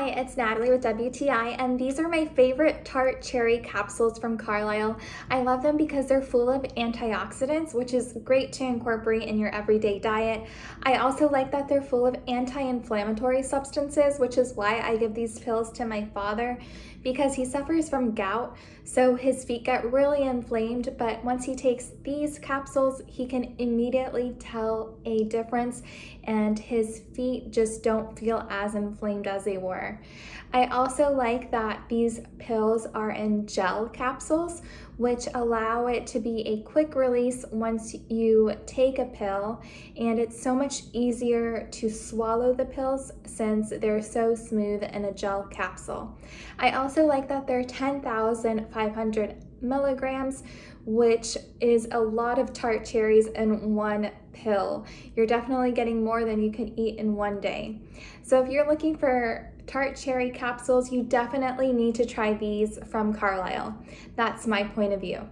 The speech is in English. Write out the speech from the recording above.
Hi, it's Natalie with WTI, and these are my favorite Tart Cherry capsules from Carlyle. I love them because they're full of antioxidants, which is great to incorporate in your everyday diet. I also like that they're full of anti-inflammatory substances, which is why I give these pills to my father, because he suffers from gout, so his feet get really inflamed, but once he takes these capsules, he can immediately tell a difference, and his feet just don't feel as inflamed as they were. I also like that these pills are in gel capsules, which allow it to be a quick release once you take a pill, and it's so much easier to swallow the pills since they're so smooth in a gel capsule. I also like that they're 10,500 milligrams, which is a lot of tart cherries in one pill. You're definitely getting more than you can eat in one day. So if you're looking for tart cherry capsules, you definitely need to try these from Carlyle. That's my point of view.